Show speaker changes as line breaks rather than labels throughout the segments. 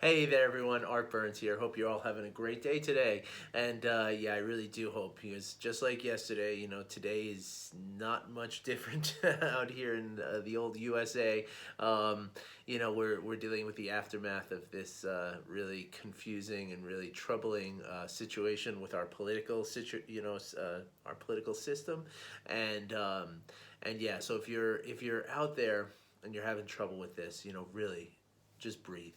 Hey there, everyone. Art Burns here. Hope you're all having a great day today. And yeah, I really do hope because just like yesterday, today is not much different out here in the old USA. We're dealing with the aftermath of this really confusing and really troubling situation with our our political system, and and yeah. So if you're out there and you're having trouble with this, really just breathe,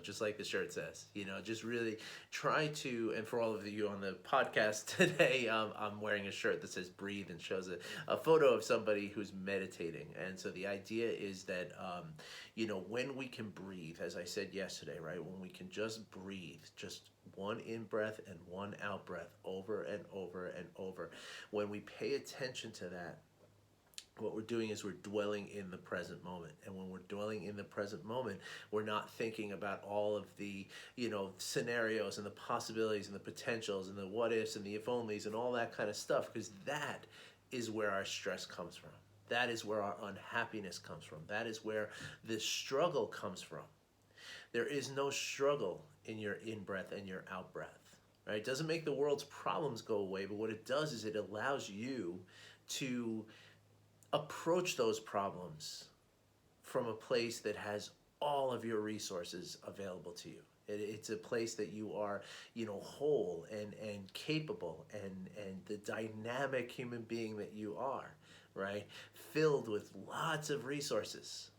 just like the shirt says, just really try to, and for all of you on the podcast today, I'm wearing a shirt that says breathe and shows a photo of somebody who's meditating. And so the idea is that, when we can breathe, as I said yesterday, right, when we can just breathe, just one in breath and one out breath over and over and over, when we pay attention to that, what we're doing is we're dwelling in the present moment. And when we're dwelling in the present moment, we're not thinking about all of the scenarios and the possibilities and the potentials and the what ifs and the if onlys and all that kind of stuff, because that is where our stress comes from. That is where our unhappiness comes from. That is where the struggle comes from. There is no struggle in your in breath and your out breath, right? It doesn't make the world's problems go away, but what it does is it allows you to approach those problems from a place that has all of your resources available to you. It's a place that you are, whole and capable and the dynamic human being that you are, right? Filled with lots of resources,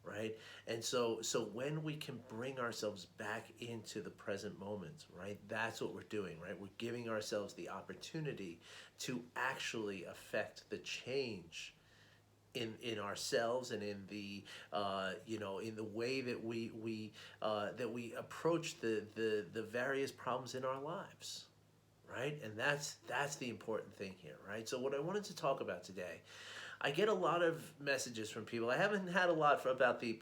right? And so when we can bring ourselves back into the present moment, right? That's what we're doing, right? We're giving ourselves the opportunity to actually affect the change in ourselves and in the in the way that we approach the various problems in our lives, right? And that's the important thing here, right? So what I wanted to talk about today, I get a lot of messages from people. I haven't had a lot about the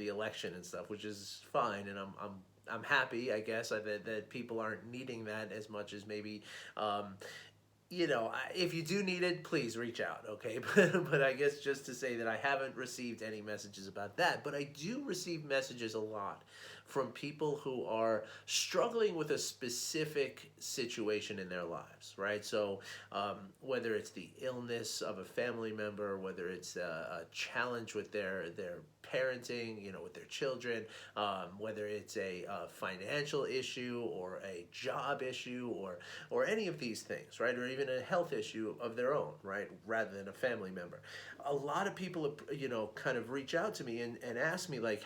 election and stuff, which is fine, and I'm happy, I guess, that people aren't needing that as much as maybe if you do need it, please reach out, okay? But I guess just to say that I haven't received any messages about that, but I do receive messages a lot from people who are struggling with a specific situation in their lives, right? So whether it's the illness of a family member, whether it's a challenge with their parenting, with their children, whether it's a financial issue or a job issue or any of these things, right? Or even a health issue of their own, right? Rather than a family member. A lot of people, kind of reach out to me and ask me, like,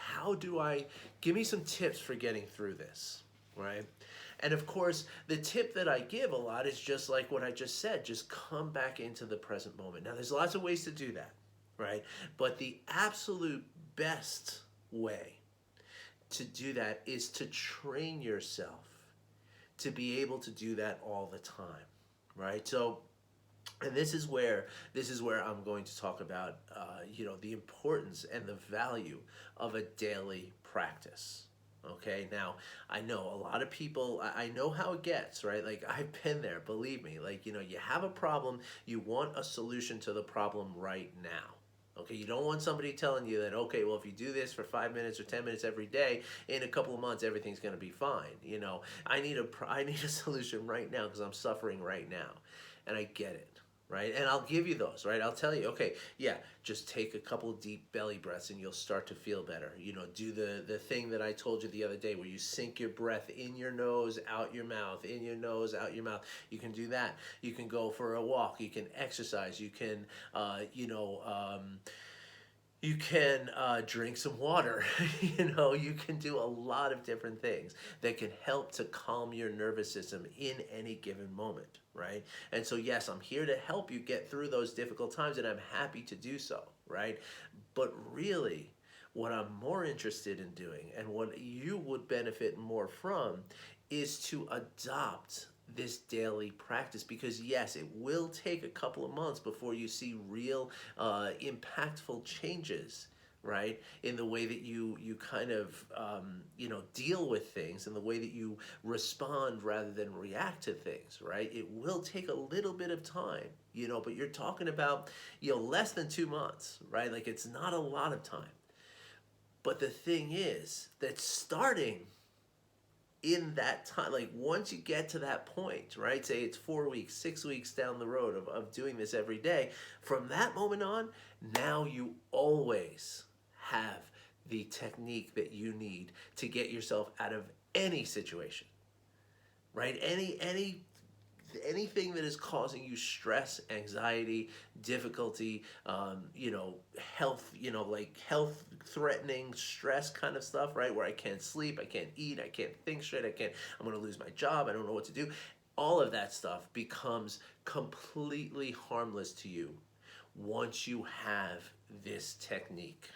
give me some tips for getting through this, right? And of course, the tip that I give a lot is just like what I just said, just come back into the present moment. Now, there's lots of ways to do that, right? But the absolute best way to do that is to train yourself to be able to do that all the time, right? So, and this is where I'm going to talk about the importance and the value of a daily practice. Okay, now I know a lot of people, I know how it gets, right? Like, I've been there, believe me. Like, you have a problem, you want a solution to the problem right now. Okay, you don't want somebody telling you that, okay, well, if you do this for 5 minutes or 10 minutes every day, in a couple of months, everything's going to be fine. I need a solution right now because I'm suffering right now. And I get it, right? And I'll give you those, right? I'll tell you, okay, yeah, just take a couple of deep belly breaths and you'll start to feel better. Do the thing that I told you the other day where you sink your breath in your nose, out your mouth, in your nose, out your mouth. You can do that. You can go for a walk. You can exercise. You can, you can drink some water. You can do a lot of different things that can help to calm your nervous system in any given moment, right? And so, yes, I'm here to help you get through those difficult times, and I'm happy to do so, right? But really, what I'm more interested in doing and what you would benefit more from is to adopt this daily practice, because yes, it will take a couple of months before you see real impactful changes, right, in the way that you kind of deal with things and the way that you respond rather than react to things, right? It will take a little bit of time, but you're talking about less than 2 months, right? Like, it's not a lot of time. But the thing is that starting in that time, like once you get to that point, right? Say it's 4 weeks, 6 weeks down the road of doing this every day, from that moment on, now you always have the technique that you need to get yourself out of any situation, right? Anything that is causing you stress, anxiety, difficulty, health, like health threatening stress kind of stuff, right? Where I can't sleep, I can't eat, I can't think straight, I'm going to lose my job, I don't know what to do. All of that stuff becomes completely harmless to you once you have this technique,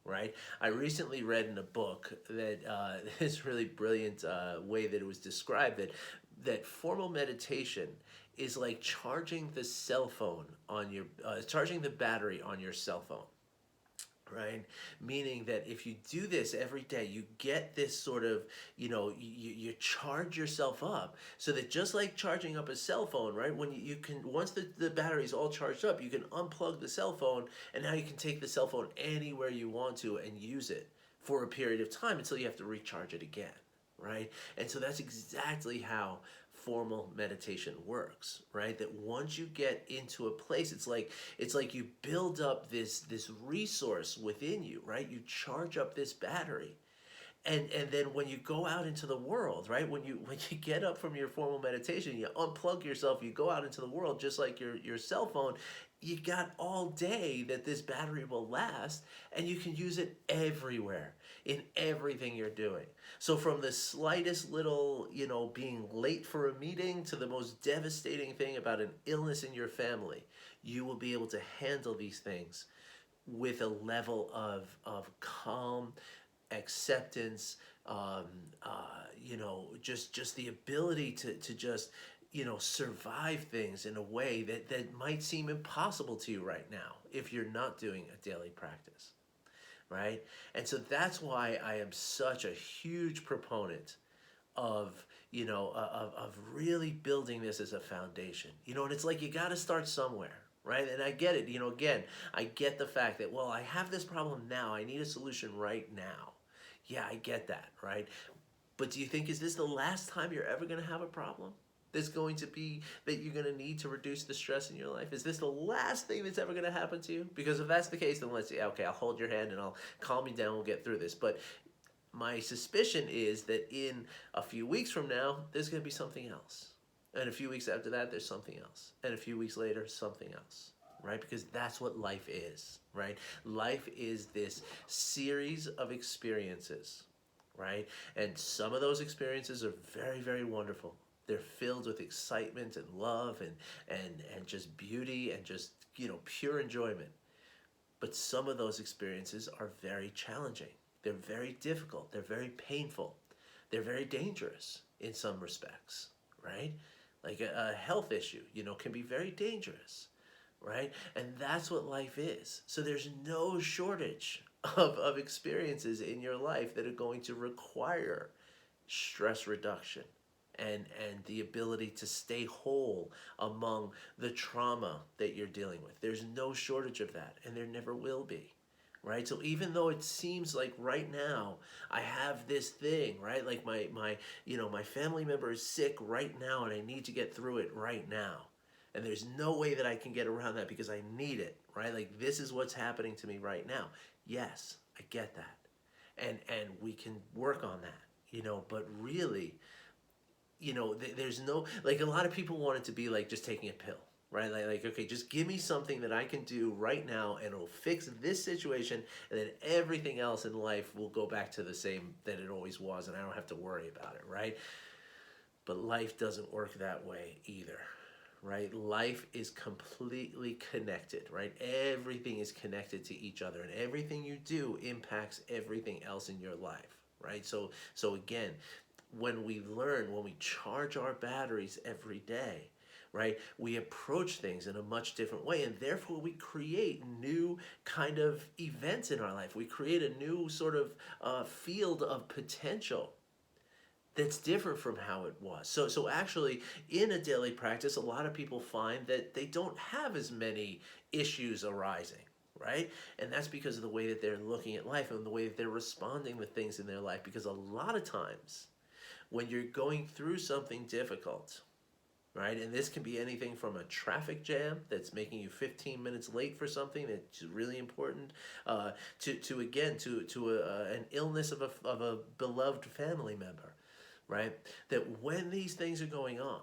right? I recently read in a book that this really brilliant way that it was described, that formal meditation is like charging the cell phone on your charging the battery on your cell phone, right? Meaning that if you do this every day, you get this sort of, you charge yourself up, so that just like charging up a cell phone, right? When you can, once the battery's all charged up, you can unplug the cell phone, and now you can take the cell phone anywhere you want to and use it for a period of time until you have to recharge it again, right? And so that's exactly how formal meditation works, right? That once you get into a place, it's like you build up this resource within you, right? You charge up this battery, and then when you go out into the world, right, when you get up from your formal meditation, you unplug yourself, you go out into the world, just like your cell phone, you got all day that this battery will last, and you can use it everywhere, in everything you're doing. So from the slightest little, being late for a meeting, to the most devastating thing about an illness in your family, you will be able to handle these things with a level of calm, acceptance, just the ability to just, survive things in a way that might seem impossible to you right now if you're not doing a daily practice, right? And so that's why I am such a huge proponent of, of really building this as a foundation, and it's like you got to start somewhere. Right. And I get it. Again, I get the fact that, well, I have this problem now. I need a solution right now. Yeah, I get that. Right. But do you think, is this the last time you're ever going to have a problem that's going to be that you're going to need to reduce the stress in your life? Is this the last thing that's ever going to happen to you? Because if that's the case, then let's say, okay, I'll hold your hand and I'll calm you down. We'll get through this. But my suspicion is that in a few weeks from now, there's going to be something else. And a few weeks after that, there's something else. And a few weeks later, something else. Right? Because that's what life is. Right? Life is this series of experiences. Right? And some of those experiences are very, very wonderful. They're filled with excitement and love and just beauty and just, pure enjoyment. But some of those experiences are very challenging. They're very difficult. They're very painful. They're very dangerous in some respects. Right? Like a health issue, can be very dangerous, right? And that's what life is. So there's no shortage of experiences in your life that are going to require stress reduction and the ability to stay whole among the trauma that you're dealing with. There's no shortage of that, and there never will be. Right? So even though it seems like right now I have this thing, right? Like my family member is sick right now and I need to get through it right now. And there's no way that I can get around that because I need it, right? Like this is what's happening to me right now. Yes, I get that. And we can work on that, but really, there's no, like a lot of people want it to be like just taking a pill. Right? Like, okay, just give me something that I can do right now and it'll fix this situation, and then everything else in life will go back to the same that it always was, and I don't have to worry about it, right? But life doesn't work that way either, right? Life is completely connected, right? Everything is connected to each other, and everything you do impacts everything else in your life, right? So again, when we charge our batteries every day, right, we approach things in a much different way, and therefore we create new kind of events in our life. We create a new sort of field of potential that's different from how it was. So actually, in a daily practice, a lot of people find that they don't have as many issues arising, right? And that's because of the way that they're looking at life and the way that they're responding to things in their life. Because a lot of times when you're going through something difficult, right? And this can be anything from a traffic jam that's making you 15 minutes late for something that's really important, to again to an illness of a beloved family member, right? That when these things are going on,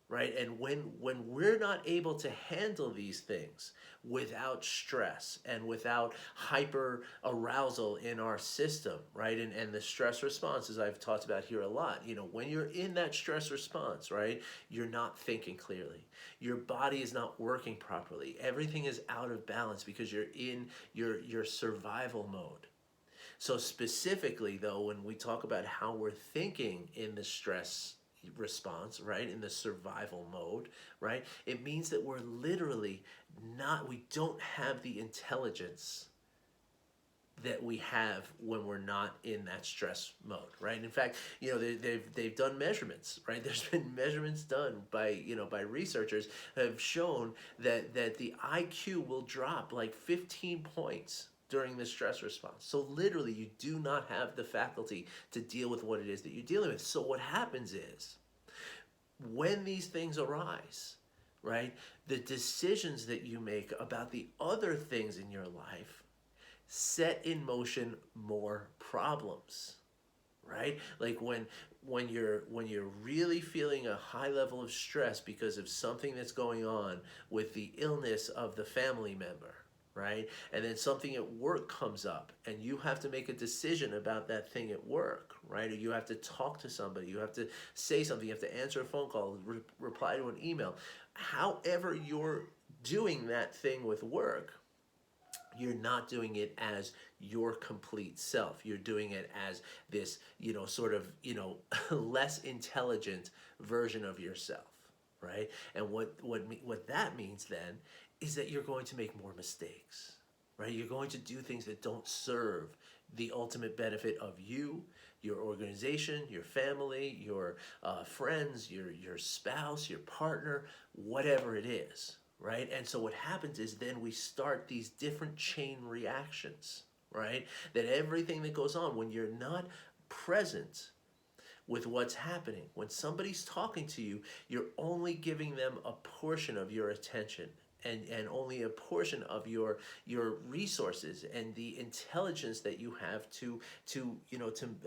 right, and when we're not able to handle these things without stress and without hyper arousal in our system, right, and the stress response, as I've talked about here a lot, when you're in that stress response, right, you're not thinking clearly, your body is not working properly, everything is out of balance because you're in your survival mode. So specifically, though, when we talk about how we're thinking in the stress response, right, in the survival mode, right, it means that we're literally not, we don't have the intelligence that we have when we're not in that stress mode, right? In fact, they've done measurements, right? There's been measurements done by researchers have shown that the IQ will drop like 15 points during the stress response. So literally, you do not have the faculty to deal with what it is that you're dealing with. So what happens is, when these things arise, right, the decisions that you make about the other things in your life set in motion more problems, right? Like when you're really feeling a high level of stress because of something that's going on with the illness of the family member, right? And then something at work comes up and you have to make a decision about that thing at work, right? Or you have to talk to somebody, you have to say something, you have to answer a phone call, reply to an email. However you're doing that thing with work, you're not doing it as your complete self. You're doing it as this, sort of, less intelligent version of yourself, right? And what that means then is that you're going to make more mistakes, right? You're going to do things that don't serve the ultimate benefit of you, your organization, your family, your friends, your spouse, your partner, whatever it is, right? And so what happens is then we start these different chain reactions, right? That everything that goes on when you're not present with what's happening, when somebody's talking to you, you're only giving them a portion of your attention and only a portion of your resources and the intelligence that you have to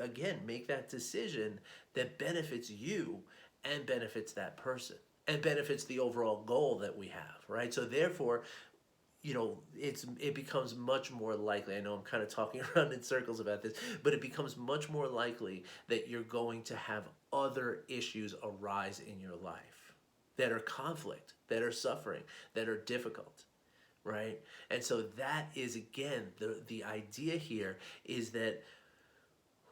again make that decision that benefits you and benefits that person and benefits the overall goal that we have, right? So therefore, it becomes much more likely. I know I'm kind of talking around in circles about this, but it becomes much more likely that you're going to have other issues arise in your life that are conflict, that are suffering, that are difficult, right? And so that is, again, the idea here is that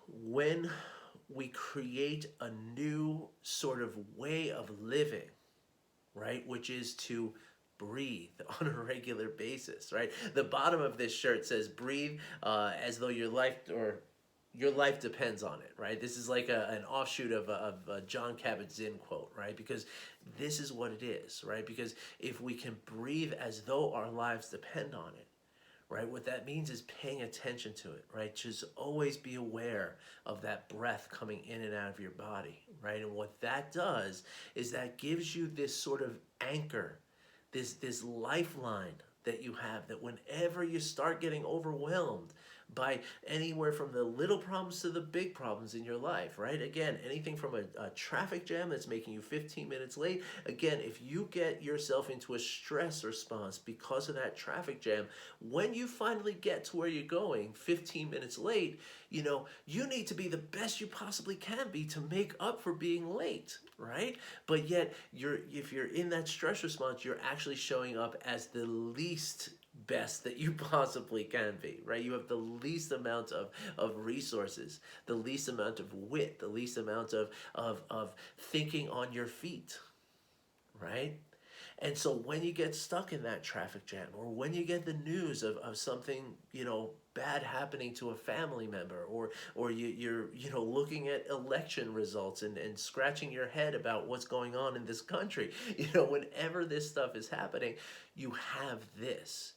when we create a new sort of way of living, right, which is to breathe on a regular basis, right? The bottom of this shirt says breathe as though your life depends on it, right? This is like an offshoot of a John Kabat-Zinn quote, right? Because this is what it is, right? Because if we can breathe as though our lives depend on it, right? What that means is paying attention to it, right? Just always be aware of that breath coming in and out of your body, right? And what that does is that gives you this sort of anchor, this lifeline that you have, that whenever you start getting overwhelmed by anywhere from the little problems to the big problems in your life, right? Again, anything from a traffic jam that's making you 15 minutes late. Again, if you get yourself into a stress response because of that traffic jam, when you finally get to where you're going 15 minutes late, you need to be the best you possibly can be to make up for being late, right? But yet, if you're in that stress response, you're actually showing up as the least best that you possibly can be, right? You have the least amount of resources, the least amount of wit, the least amount of thinking on your feet, right? And so when you get stuck in that traffic jam, or when you get the news of something, bad happening to a family member, or you're looking at election results and scratching your head about what's going on in this country, whenever this stuff is happening, you have this.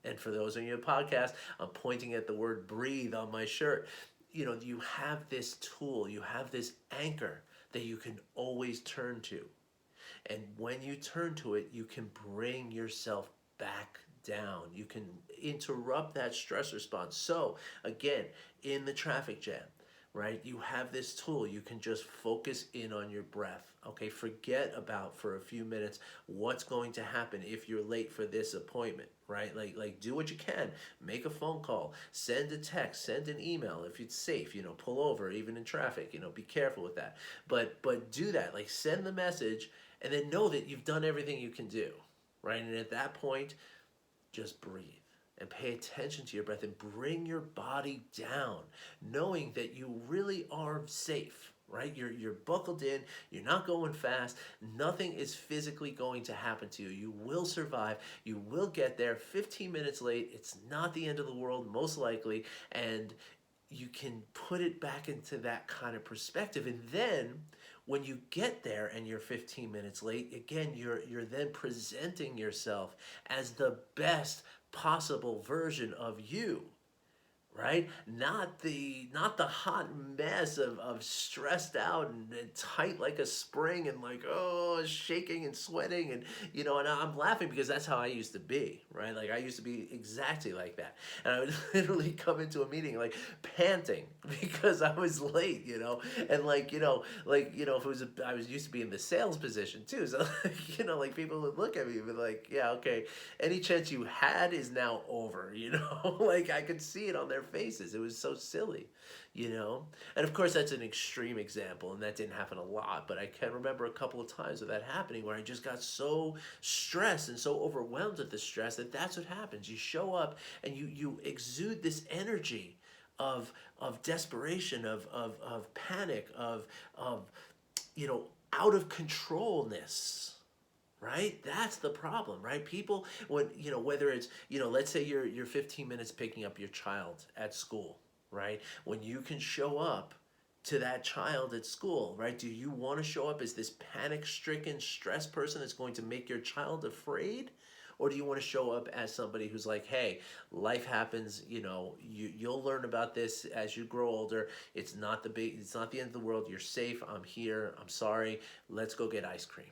And for those of you in the podcast, I'm pointing at the word breathe on my shirt. You have this tool, you have this anchor that you can always turn to. And when you turn to it, you can bring yourself back down. You can interrupt that stress response. So, again, in the traffic jam, right, you have this tool. You can just focus in on your breath. Okay, forget about for a few minutes what's going to happen if you're late for this appointment, right? Like do what you can. Make a phone call, send a text, send an email if it's safe, pull over even in traffic, be careful with that. But do that. Like send the message and then know that you've done everything you can do, right? And at that point, just breathe and pay attention to your breath and bring your body down, knowing that you really are safe, right? You're buckled in, you're not going fast, nothing is physically going to happen to you. You will survive, you will get there. 15 minutes late, it's not the end of the world, most likely, and you can put it back into that kind of perspective. And then when you get there and you're 15 minutes late, again, you're then presenting yourself as the best possible version of you, right? Not the hot mess of stressed out and tight like a spring and like, oh, shaking and sweating. And I'm laughing because that's how I used to be, right? Like I used to be exactly like that. And I would literally come into a meeting like panting because I was late, and if it was I was used to be in the sales position too. So like people would look at me and be like, yeah, okay, any chance you had is now over, like I could see it on their faces. It was so silly. And of course, that's an extreme example, and that didn't happen a lot, but I can remember a couple of times of that happening where I just got so stressed and so overwhelmed with the stress that's what happens. You show up and you exude this energy of desperation, of panic, of out of controlness, right? That's the problem, right? People, when whether it's let's say you're 15 minutes picking up your child at school, right? When you can show up to that child at school, right? Do you want to show up as this panic-stricken, stressed person that's going to make your child afraid? Or do you want to show up as somebody who's like, hey, life happens, you'll learn about this as you grow older. It's not the end of the world. You're safe. I'm here. I'm sorry. Let's go get ice cream.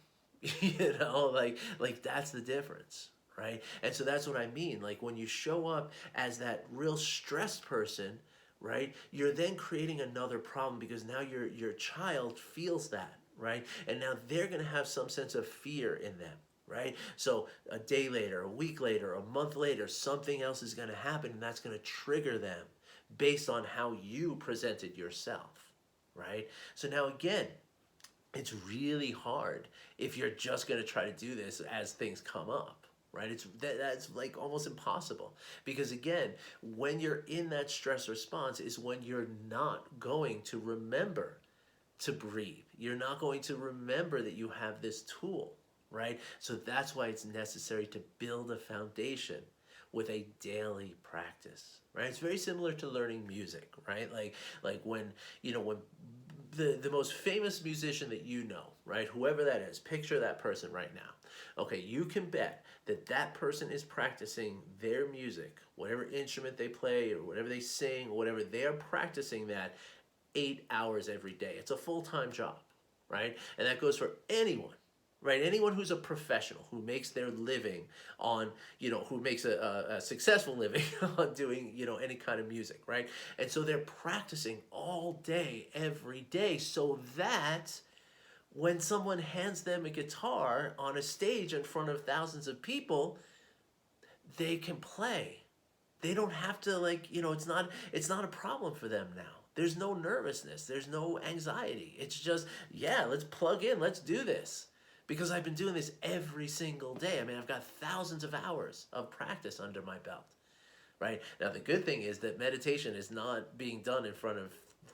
Like that's the difference, right? And so that's what I mean. Like when you show up as that real stressed person, right, you're then creating another problem because now your child feels that, right? And now they're going to have some sense of fear in them, right? So a day later, a week later, a month later, something else is going to happen, and that's going to trigger them based on how you presented yourself, right? So now again, it's really hard if you're just going to try to do this as things come up, right? That's like almost impossible because again, when you're in that stress response is when you're not going to remember to breathe. You're not going to remember that you have this tool, right? So that's why it's necessary to build a foundation with a daily practice, right? It's very similar to learning music, right? Like when the most famous musician that right? Whoever that is, picture that person right now. Okay, you can bet that person is practicing their music, whatever instrument they play or whatever they sing, or whatever, they are practicing that 8 hours every day. It's a full-time job, right? And that goes for anyone, right? Anyone who's a professional, who makes their living on, who makes a successful living on doing, any kind of music, right? And so they're practicing all day, every day, so that when someone hands them a guitar on a stage in front of thousands of people, they can play. They don't have to it's not a problem for them now. There's no nervousness, there's no anxiety. It's just, yeah, let's plug in, let's do this. Because I've been doing this every single day. I mean, I've got thousands of hours of practice under my belt, right? Now, the good thing is that meditation is not being done in front of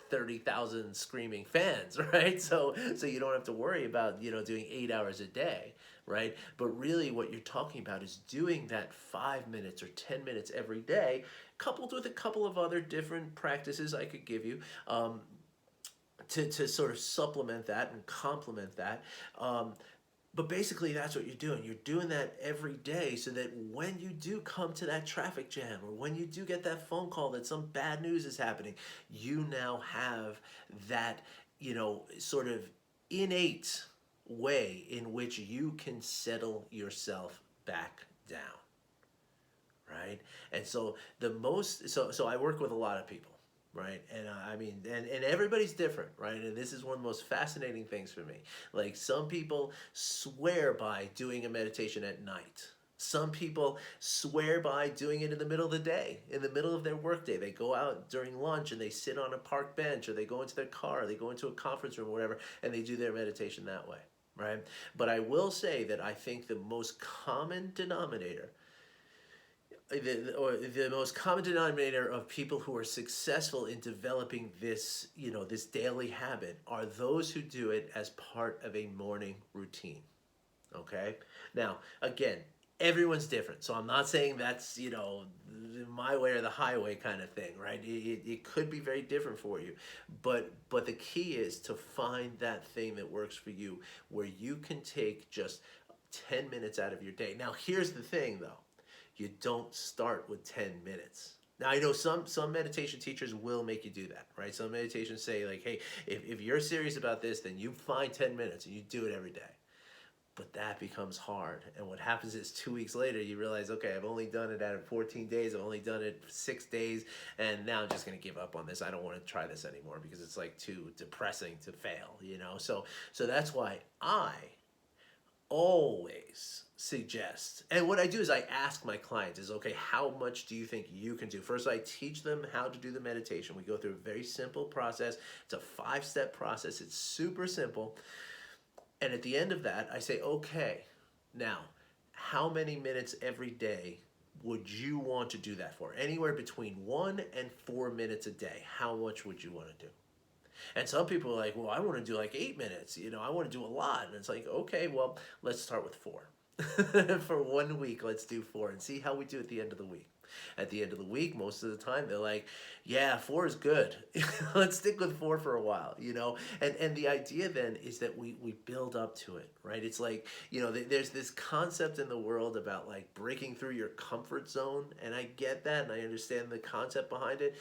30,000 screaming fans, right? So you don't have to worry about, doing 8 hours a day, right? But really what you're talking about is doing that 5 minutes or 10 minutes every day, coupled with a couple of other different practices I could give you, to sort of supplement that and complement that. But basically, that's what you're doing. You're doing that every day so that when you do come to that traffic jam or when you do get that phone call that some bad news is happening, you now have that, sort of innate way in which you can settle yourself back down, right? And so so I work with a lot of people, right? And I mean, and everybody's different, right? And this is one of the most fascinating things for me. Like some people swear by doing a meditation at night. Some people swear by doing it in the middle of the day, in the middle of their workday. They go out during lunch and they sit on a park bench, or they go into their car, or they go into a conference room or whatever, and they do their meditation that way, right? But I will say that I think the most common denominator the most common denominator of people who are successful in developing this, this daily habit are those who do it as part of a morning routine. Okay? Now, again, everyone's different. So I'm not saying that's, my way or the highway kind of thing, right? It could be very different for you. But the key is to find that thing that works for you where you can take just 10 minutes out of your day. Now, here's the thing though. You don't start with 10 minutes. Now, I know some meditation teachers will make you do that, right? Some meditations say like, hey, if you're serious about this, then you find 10 minutes and you do it every day. But that becomes hard. And what happens is 2 weeks later, you realize, okay, I've only done it out of 14 days. I've only done it for 6 days. And now I'm just going to give up on this. I don't want to try this anymore because it's like too depressing to fail, So that's why I always suggest, and what I do is I ask my clients is, okay, how much do you think you can do? First, I teach them how to do the meditation. We go through a very simple process. It's a 5-step process. It's super simple. And at the end of that, I say, okay, now, how many minutes every day would you want to do that for? Anywhere between 1 and 4 minutes a day. How much would you want to do? And some people are like, well, I want to do like 8 minutes. I want to do a lot. And it's like, okay, well, let's start with 4. For 1 week, let's do 4 and see how we do at the end of the week. At the end of the week, most of the time, they're like, yeah, 4 is good. Let's stick with 4 for a while, And the idea then is that we build up to it, right? It's like, there's this concept in the world about like breaking through your comfort zone. And I get that and I understand the concept behind it.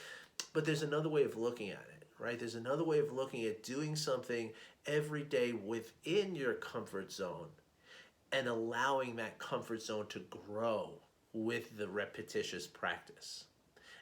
But there's another way of looking at it, right? There's another way of looking at doing something every day within your comfort zone and allowing that comfort zone to grow with the repetitious practice.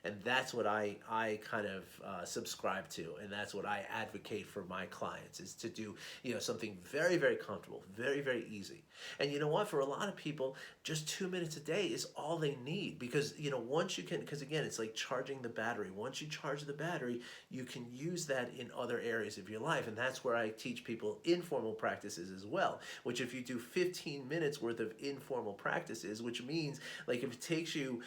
And that's what I kind of subscribe to, and that's what I advocate for my clients, is to do something very, very comfortable, very, very easy. And you know what? For a lot of people, just 2 minutes a day is all they need, because once you can, because again, it's like charging the battery. Once you charge the battery, you can use that in other areas of your life, and that's where I teach people informal practices as well. Which, if you do 15 minutes worth of informal practices, which means like if it takes you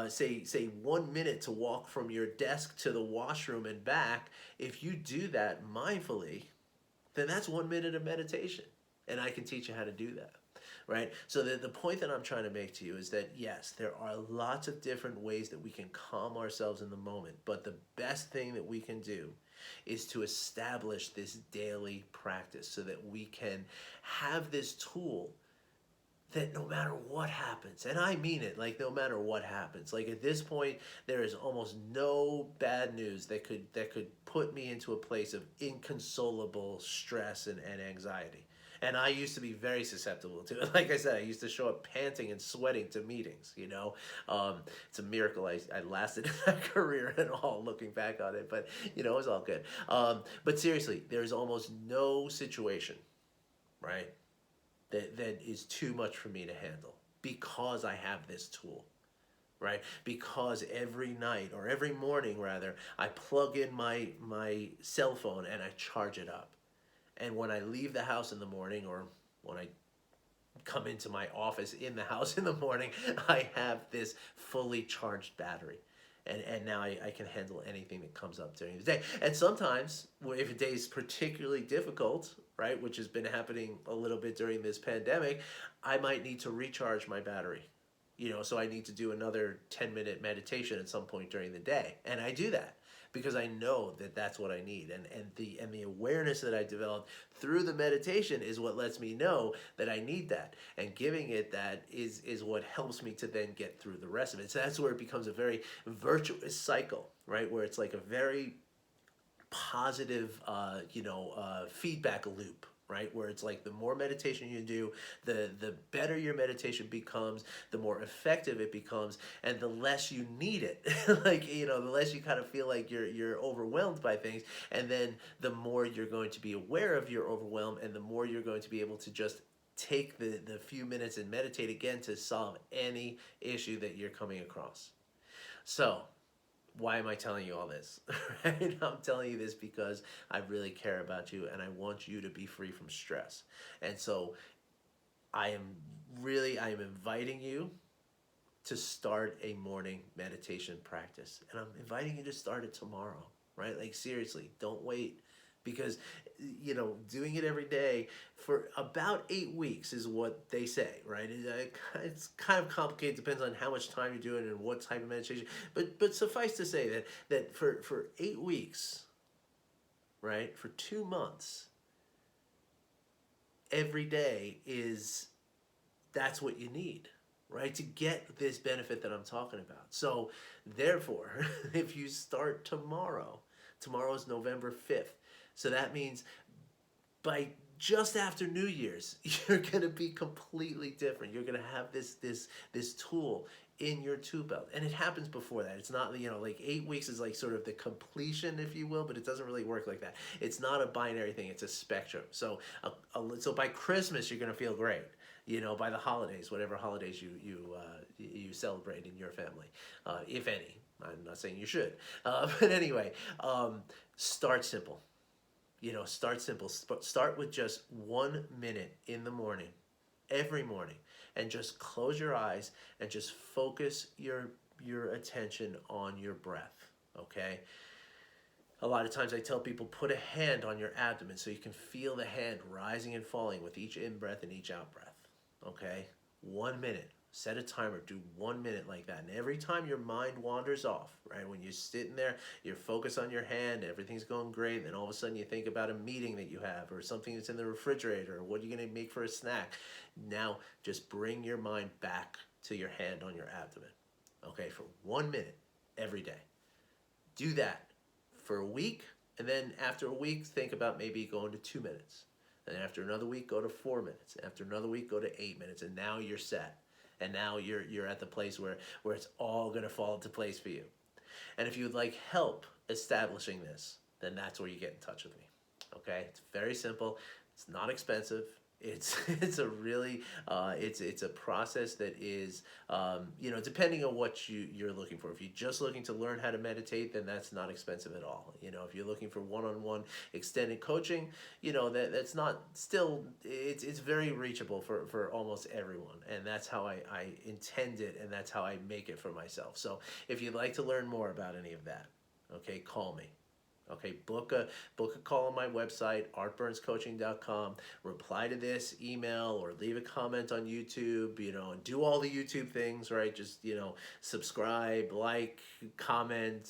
say 1 minute to walk from your desk to the washroom and back, if you do that mindfully, then that's 1 minute of meditation. And I can teach you how to do that, right? So the point that I'm trying to make to you is that, yes, there are lots of different ways that we can calm ourselves in the moment, but the best thing that we can do is to establish this daily practice so that we can have this tool that no matter what happens, and I mean it, like no matter what happens, like at this point, there is almost no bad news that could put me into a place of inconsolable stress and anxiety. And I used to be very susceptible to it. Like I said, I used to show up panting and sweating to meetings, It's a miracle I lasted in that career and all, looking back on it. But, it was all good. But seriously, there's almost no situation, right, that is too much for me to handle, because I have this tool, right? Because every night, or every morning rather, I plug in my cell phone and I charge it up. And when I leave the house in the morning, or when I come into my office in the house in the morning, I have this fully charged battery. And now I can handle anything that comes up during the day. And sometimes, if a day is particularly difficult, right, which has been happening a little bit during this pandemic, I might need to recharge my battery. So I need to do another 10-minute meditation at some point during the day. And I do that. because I know that that's what I need. And the awareness that I developed through the meditation is what lets me know that I need that. And giving it that is what helps me to then get through the rest of it. So that's where it becomes a very virtuous cycle, right? Where it's like a very positive, feedback loop, right? Where it's like the more meditation you do, the better your meditation becomes, the more effective it becomes, and the less you need it. The less you kind of feel like you're overwhelmed by things, and then the more you're going to be aware of your overwhelm, and the more you're going to be able to just take the few minutes and meditate again to solve any issue that you're coming across. So, why am I telling you all this? Right? I'm telling you this because I really care about you and I want you to be free from stress. And so I am inviting you to start a morning meditation practice. And I'm inviting you to start it tomorrow, right? Like seriously, don't wait. Because, doing it every day for about 8 weeks is what they say, right? It's kind of complicated, depends on how much time you're doing and what type of meditation. But suffice to say that for 8 weeks, right, for 2 months, every day that's what you need, right, to get this benefit that I'm talking about. So therefore, if you start tomorrow is November 5th. So that means by just after New Year's, you're going to be completely different. You're going to have this tool in your tool belt. And it happens before that. It's not, like 8 weeks is like sort of the completion, if you will, but it doesn't really work like that. It's not a binary thing. It's a spectrum. So so by Christmas, you're going to feel great. By the holidays, whatever holidays you celebrate in your family, if any. I'm not saying you should. But anyway, start simple. Start simple. Start with just 1 minute in the morning, every morning, and just close your eyes and just focus your attention on your breath, okay? A lot of times I tell people, put a hand on your abdomen so you can feel the hand rising and falling with each in-breath and each out-breath, okay? 1 minute. Set a timer, do 1 minute like that. And every time your mind wanders off, right, when you're sitting there, you're focused on your hand, everything's going great, and then all of a sudden you think about a meeting that you have or something that's in the refrigerator or what are you going to make for a snack. Now, just bring your mind back to your hand on your abdomen, okay, for 1 minute every day. Do that for a week, and then after a week, think about maybe going to 2 minutes. And after another week, go to 4 minutes. After another week, go to 8 minutes, and now you're set. And now you're at the place where it's all going to fall into place for you. And if you would like help establishing this, then that's where you get in touch with me. Okay? It's very simple. It's not expensive. It's a really it's a process that is depending on what you're looking for. If you're just looking to learn how to meditate, then that's not expensive at all. If you're looking for one-on-one extended coaching, that's not still it's very reachable for almost everyone, and that's how I intend it, and that's how I make it for myself. So if you'd like to learn more about any of that, okay, call me. Okay, book a call on my website, artburnscoaching.com. Reply to this email or leave a comment on YouTube, and do all the YouTube things, right? Just, subscribe, like, comment,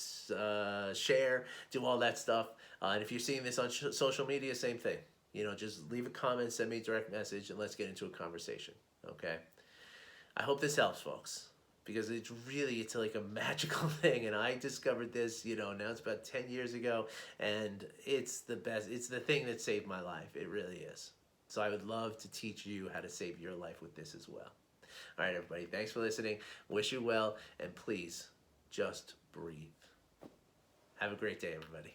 share, do all that stuff. And if you're seeing this on social media, same thing. Just leave a comment, send me a direct message, and let's get into a conversation, okay? I hope this helps, folks. Because it's like a magical thing, and I discovered this, now it's about 10 years ago, and it's the best. It's the thing that saved my life. It really is. So I would love to teach you how to save your life with this as well. All right, everybody, thanks for listening. Wish you well, and please, just breathe. Have a great day, everybody.